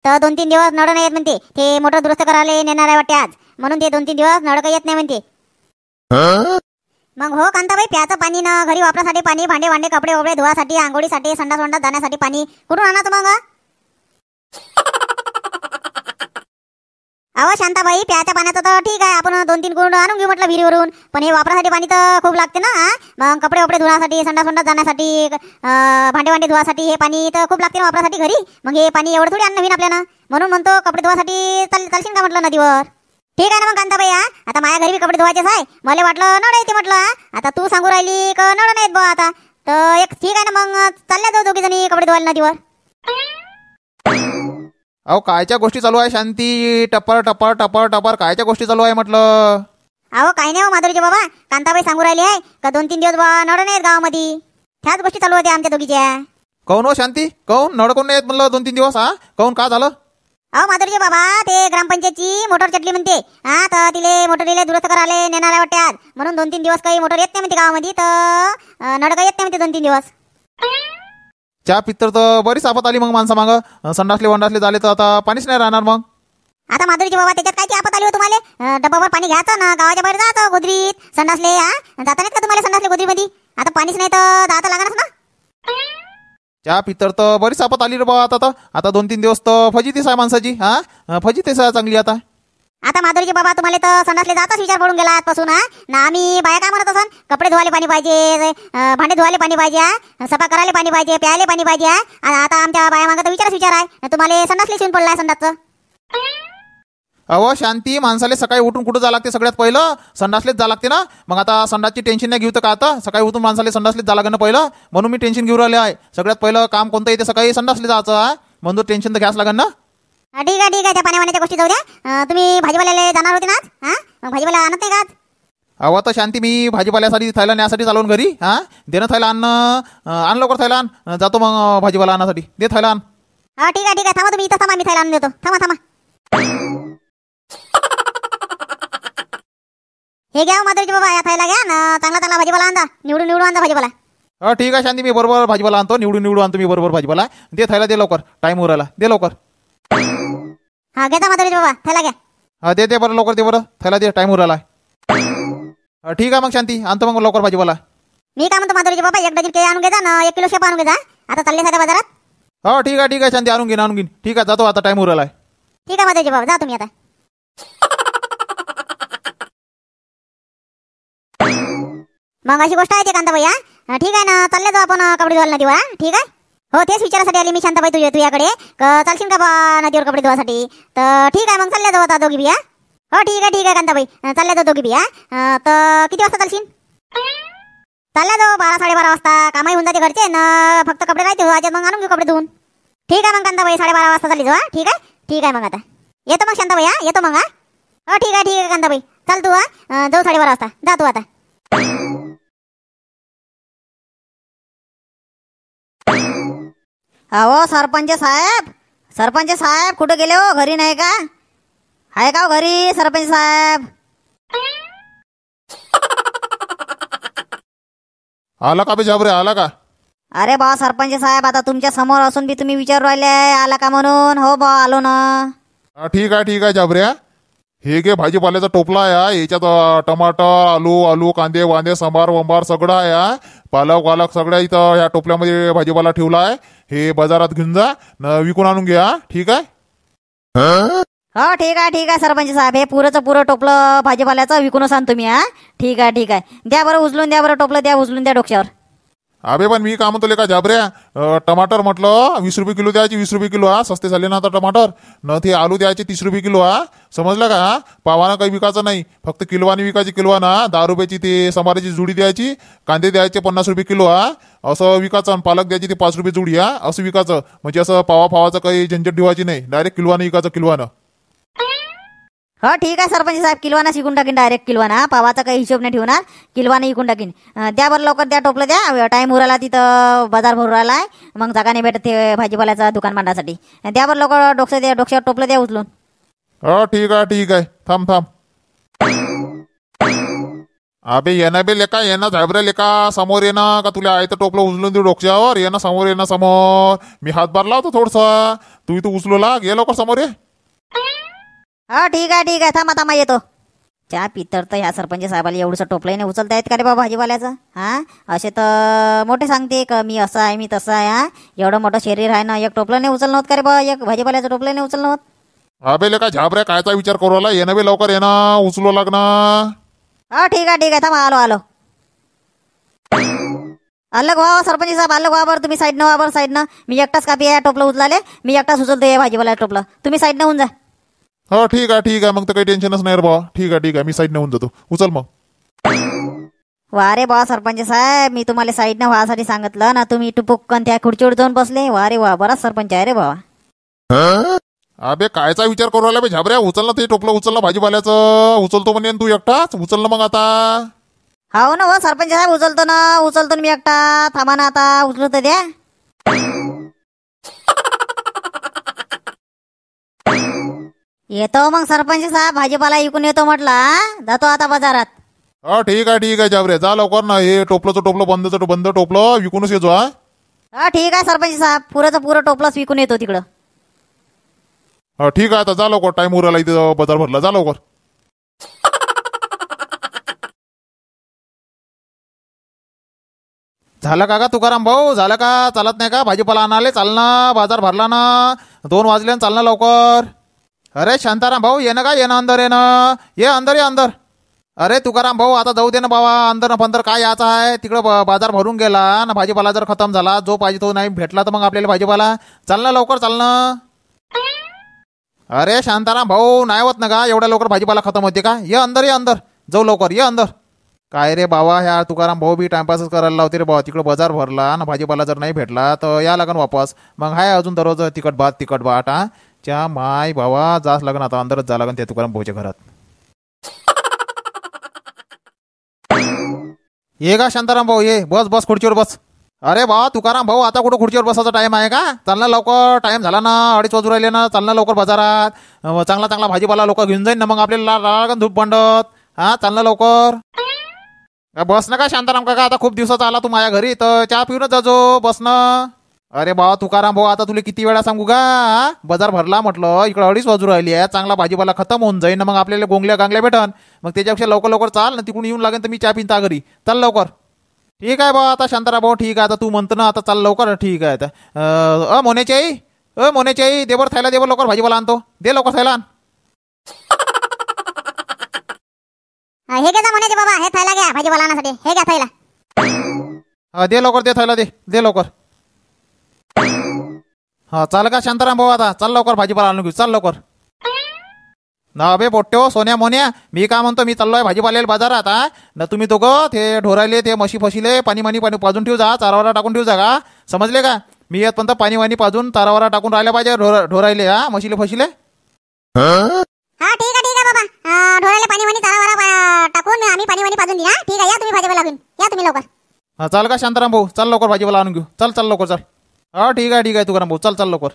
तर 2-3 दिवस नळ नाही येत म्हणते. ते मोटर दुरुस्त करायला नेणार आहे वाटते आज, म्हणून ते 2-3 दिवस नळ काही येत नाही म्हणते. मग हो कांताबाई, प्याचं पाणी ना, घरी वापरासाठी पाणी, भांडे भांडे कपडे वपडे धुवासाठी, आंघोळीसाठी, संडास वंडास जाण्यासाठी पाणी कुठून आणायचं मग? अहो शांताबाई, प्याच्या पाण्याचं तर ठीक आहे, आपण 2-3 गुंड आणून घेऊ म्हटलं विहिरीवरून, पण हे वापरासाठी पाणी तर खूप लागते ना. मग कपडे वपडे धुण्यासाठी, संडास वंडास जाण्यासाठी, भांडे भांडे धुवासाठी हे पाणी तर खूप लागते ना वापरासाठी घरी. मग हे पाणी एवढं थोडी आणणं होईन आपल्याला, म्हणून म्हणतो कपडे धुवासाठी चालशील का म्हटलं नदीवर. ठीक आहे ना मग कांताबाई. आता माझ्या घरी कपडे धुवायचेच आहे, मला वाटलं नळ येते म्हटलं. आता तू सांगू राहिली का नळ नाहीत बा आता, तर एक ठीक आहे ना, मग चालल्या जाऊ दोघी जणी कपडे धुवायला नदीवर. अहो कायच्या गोष्टी चालू आहे शांती? टपर टपर टपर टपर कायच्या गोष्टी चालू आहे म्हटलं? अहो काही नाही हो माधुरीचे बाबा, कांताबाई सांगू राहिली आहे का 2-3 दिवस बा नळ नाहीत गावामध्ये, त्याच गोष्टी चालू होत्या आमच्या दोघीच्या. काऊन हो शांती, काऊन नळ कोण नाही येत म्हणलं 2-3 दिवस? काऊन, का झालं? अहो माधुरीचे बाबा, ते ग्रामपंचायतची मोटर चटली म्हणते. तर तिले मोटरीला दुरुस्त करायला नेणार आहे वाटते आज, म्हणून 2-3 दिवस काही मोटर येत नाही म्हणते गावामध्ये, तर नळ काही येत नाही म्हणते 2-3 दिवस. चहा पित्तर तर बरीच आपत आली मग माणसा मागं. संडासले वंडासले झाले तर आता पाणीच नाही राहणार मग. आता माधुरीचे बाबा, त्याच्यात काय आपत आली हो तुम्हाला? डब्बावर पाणी घ्यायचं ना, गावाच्या बाहेर जायचं गोदरीत संडासले. जाता नाहीत का तुम्हाला संडासले गोदरीमध्ये? आता पाणीच नाही तर जाता लागणारच ना. चहा पित्तर तर बरीच आपत आली रे बा. आता 2-3 दिवस तर फजितीच आहे माणसाची. फजितीच आहे चांगली. आता माधुरीचे बाबा, तुम्हाला तर संडासले जाताच विचार पडून गेला आजपासून. ना आम्ही बाया काय म्हणत असन, कपडे धुवायला पाणी पाहिजे, भांडे धुवायला पाणी पाहिजे, सफा करायला पाणी पाहिजे, प्यायला पाणी पाहिजे. आता आमच्या बाया मागं तर विचार आहे, तुम्हाला संडासले शिवून पडलाय संडासचं. अहो शांती, माणसाले सकाळी उठून कुठं जावं लागते? सगळ्यात पहिलं संडासलेच जावं लागते ना. मग आता संडासची टेन्शन नाही घेऊ तर का? आता सकाळी उठून माणसाले संडासलेच जावं लागेल ना पहिलं, म्हणून मी टेन्शन घेऊन राहिले आहे. सगळ्यात पहिलं काम कोणतं येते? सकाळी संडासले जायचं, म्हणून टेन्शन तर घ्यास लागेल ना. ठीक आहे त्या पाण्यावाण्याच्या गोष्टी जाऊ द्या. तुम्ही भाजीपाल्याला जाणार होते ना आज? मग भाजीपाला आणत नाही का आज? अहो आता शांती, मी भाजीपाल्यासाठी थैला न्यासाठी चालवून घरी. दे ना थैला, आण लवकर थैला आण. जातो मग भाजीपाला आणण्यासाठी. दे थैला आण. ठीक आहे थांबा तुम्ही इथं थांबा, मी थैला आणून देतो. थांबा. हे घ्या माधुरीचे बाबा, या थैला घ्या ना, चांगला भाजीपाला आणता, निवडून आणता भाजीपाला. ठीक आहे शांती, मी बरोबर भाजीपाला आणतो, निवडून आणतो मी बरोबर भाजीपाला. दे थैला, दे लवकर, टाइम उरायला, दे लवकर. घेता माधुरीचे बाबा, थैला घ्या. दे बरं लवकर, दे बरं थैला, दे, टाइम उरायला. ठीक आहे मग शांती, आणतो मग लवकर भाजीपाला. मी काय म्हणतो माधुरीचे बाबा, 1 डझन केळी आणून घेजा ना, 1 किलो शेपा आणून घेजा. आता चालले साध्या बाजारात. ठीक आहे शांती, आणून घेईन. ठीक आहे, जातो आता, टाइम उरायला. ठीक आहे माधुरीचे बाबा, जा तुम्ही आता. मग अशी गोष्ट आहे ते कांताबाई. ठीक आहे ना, चालले जाऊ आपण कपडे धुवायला नदीवर. ठीक आहे. हो, तेच विचारासाठी आली मी शांताबाई तुझ्याकडे, चालशील का बा नदीवर कपडे धुवासाठी? तर ठीक आहे, मग चालल्या जाऊ आता दोघी बिया. हो ठीक आहे कांताबाई, चालल्या जाऊ दोघी बिया. तर किती वाजता चालशील? चालल्या जाऊ 12-12:30 वाजता. कामही होऊन जाते घरचे ना, फक्त कपडे राहते धुवायचे, मग आणून घेऊ कपडे धुवून. ठीक आहे मग कांताबाई, 12:30 वाजता चालली जाऊ. ठीक आहे मग आता येतो मग शांताबाई. येतो मग. हो ठीक आहे कांताबाई, चाल तू. जाऊ 12:30 वाजता, जा तू आता. अहो सरपंच साहेब कुठे गेले हो? घरी नाही का? आहे का घरी सरपंच साहेब? आला का बे झाबरे, आला का? अरे बा सरपंच साहेब, आता तुमच्या समोर असून बी तुम्ही विचारू राहिले आला का म्हणून. हो बा आलो ना. ठीक आहे झाबऱ्या, हे घे भाजीपाल्याचा टोपला आहे. याच्यात टमाटर, आलू कांदे वांदे सांबार वंबार सगळं आहे. पालक सगळ्या इथं ह्या टोपल्यामध्ये भाजीपाला ठेवला आहे. हे बाजारात घेऊन जा, विकून आणून घ्या. ठीक आहे. हो ठीक आहे सरपंच साहेब, हे पुरं टोपलं भाजीपाल्याचं विकूनच आण तुम्ही. ठीक आहे. द्या बरं उचलून, द्या बरं टोपलं, द्या उचलून, द्या डोक्यावर. अबे पण मी काय म्हणतो का झाबऱ्या, टमाटर म्हटलं 20 रुपये किलो द्यायची. 20 रुपये किलो. सस्ते झाले ना आता टमाटर. न ते आलू द्यायचे 30 रुपये किलो. समजलं का? पावानं काही विकायचं नाही, फक्त किलोवानी विकायची. किलोवाना 10 रुपयाची ते समाराची जुडी द्यायची. कांदे द्यायचे 50 रुपये किलो. असं विकायचं. आणि पालक द्यायची ते 5 रुपये जुडी. असं विकायचं. म्हणजे असं पावाचं काही झंझट ठेवायची नाही, डायरेक्ट किलोवानं विकायचं. किलोवानं. हो ठीक आहे सरपंच साहेब, किलवाना शिकून टाकीन, डायरेक्ट किलवाना. पावाचा काही हिशोब नाही ठेवणार, किलवाना विकून टाकीन. द्या बरं लवकर, द्या टोपलं, द्या. टाइम उराला, तिथं बाजार भरू राहिला आहे, मग जागा नाही भेटत ते भाजीपाल्याचं दुकान मांडण्यासाठी. द्या बरं लवकर डोक्यावर टोपलं, द्या उचलून. ठीक आहे. थांब. अबे येणं बे लेका येणं झाबऱ्या लेका समोर येणं का तुला आहे तर टोपलं उचलून देऊ डोक्यावर येणं समोर येणं समोर मी हातभार लावतो थोडसा तू इथं उचलू लाग ये लवकर समोर ये. हा ठीक आहे थांबा थांबा येतो. चहा पितर तर ह्या सरपंच साहेबाला एवढंसं टोपलंही नाही उचलता येत का रे बाबा भाजीवाल्याचं. हा असे तर मोठे सांगते का मी असं आहे मी तसं आहे. हा एवढं मोठं शरीर आहे ना एक टोपलं नाही उचलणं होत का रे बाबा एक भाजीवाल्याचं टोपलं नाही उचलणं होत. अबे लेका झाबऱ्या कायचा विचार करू आला येणं बे लवकर येणं उचलू लागणं. हा ठीक आहे थांबा आलो अलग व्हा सरपंच साहेब अलग व्हा बरं तुम्ही साईडनं व्हा बरं साईडनं मी एकटाच कापी आहे टोपलं उचलाले मी एकटाच उचलतो हे भाजीवाला टोपलं तुम्ही साईडनं होऊन जा. हो ठीक आहे मग तर काही टेन्शनच नाही रे भाऊ ठीक आहे मी साईड नेऊन जातो उचल मग. वा रे बा सरपंच साहेब मी तुम्हाला साईडनं व्हासाठी सांगितलं ना तुम्ही टुपुक्कन त्या खुर्चीवर जाऊन बसले. वा रे वा बराच सरपंच आहे रे बाबा. अबे कायचा विचार करू आला बे झाबऱ्या उचल ना ते टोपलं उचल ना भाजीपाल्याचं उचलतो म्हणे तू एकटाच उचल ना मग आता. हो ना हो सरपंच साहेब उचलतो ना मी एकटा थांबा ना आता उचलू तर द्या. येतो मग सरपंच साहेब भाजीपाला इकून येतो म्हटलं जातो आता बाजारात. हा ठीक आहे झाबऱ्या जा लवकर ना हे टोपलं बंद टोपलं विकूनच येतो. हा ठीक आहे सरपंच साहेब पुरं टोपलंच विकून येतो तिकडं. हा ठीक आहे आता जा लवकर टाइम उराला इथे बाजार भरला जा लवकर. झालं का तुकाराम भाऊ झालं का चालत नाही का भाजीपाला आणाले चाल ना बाजार भरला ना 2 वाजले चाल ना लवकर. अरे शांताराम भाऊ येणं का येणं अंदर येणं ये अंदर. अरे तुकाराम भाऊ आता जाऊ दे ना बाबा अंदर पंदर काय याचा आहे तिकडं बाजार भरून गेला ना भाजीपाला जर खतम झाला जो पाहिजे तो नाही भेटला तर मग आपल्याला भाजीपाला चाल ना लवकर चाल ना. अरे शांताराम भाऊ नाही होत ना का एवढ्या लवकर भाजीपाला खतम होते का ये अंदर जाऊ लवकर ये अंदर. काय रे बाबा ह्या तुकाराम भाऊ बी टाइमपासच करायला लावते रे बाबा तिकडं बाजार भरला ना भाजीपाला जर नाही भेटला तर या लागन वापस मग हाय अजून दररोज तिकट बाट हा च्या माय बाबा जास लागन आता अंदरच जा लागन त्या तुकाराम भाऊच्या घरात. ये का शांताराम भाऊ ये बस खुर्चीवर बस. अरे बा तुकाराम भाऊ आता कुठं खुर्चीवर बसायचा टाइम आहे का चालना लवकर टाइम झाला ना 2:30 वाजू राहिले ना चालना लवकर बाजारात चांगला भाजीपाला लोक घेऊन जाईन ना मग आपल्याला लागन धूप बंडत. हा चालना लवकर बस ना का शांताराम काका आता खूप दिवसाचा आला तू माझ्या घरी तर चहा पिऊनच जाजो बस ना. अरे बा तुकाराम भाऊ आता तुला किती वेळा सांगू का बाजार भरला म्हटलं इकडं 2:30 वाजू राहिली आहे चांगला भाजीपाला खतम होऊन जाईन ना मग आपल्याला गांगल्या भेटन मग त्याच्यापेक्षा लवकर चाल ना तिकडून येऊन लागेल तर मी चहा पिता घरी चाल लवकर. ठीक आहे बा आता शांताराम भाऊ ठीक आहे आता तू म्हणतो ना आता चाल लवकर ठीक आहे आता मोन्याची आई देवर थैला देवर लवकर भाजीपाला आणतो दे लवकर थैला आण. हे घे जा म्हणे बाबा हे थैला घ्या भाजीपाला आणण्यासाठी हे घ्या थैला. दे लवकर दे थैला दे लवकर. हा चाल का शांताराम भाऊ आता चाल लवकर भाजीपाला आणून घेऊ चाल लवकर. ना बे पोट्ट्यो सोन्या मोन्या मी काय म्हणतो मी चाललोय भाजीपाल्याला बाजारात ना तुम्ही दोघं ते ढोरायले ते म्हशी फशीले पाणी पाजून ठेवू जा चारावारा टाकून ठेवू जा का समजले का मी येत पण पाणी पाजून चारावारा टाकून राहिल्या पाहिजे ढोरायले म्हशीले फशीले. हा ठीक आहे बाबा ढोराला पाणी चारावारा टाकून आम्ही पाणी पाजून देऊ. ठीक आहे या तुम्ही भाजीपाला घेऊन या तुम्ही लवकर. हा चाल का शांताराम भाऊ चाल लवकर भाजीपाला आणून घेऊ चल लवकर चाल. हा ठीक आहे तुकाराम भाऊ चाल लवकर.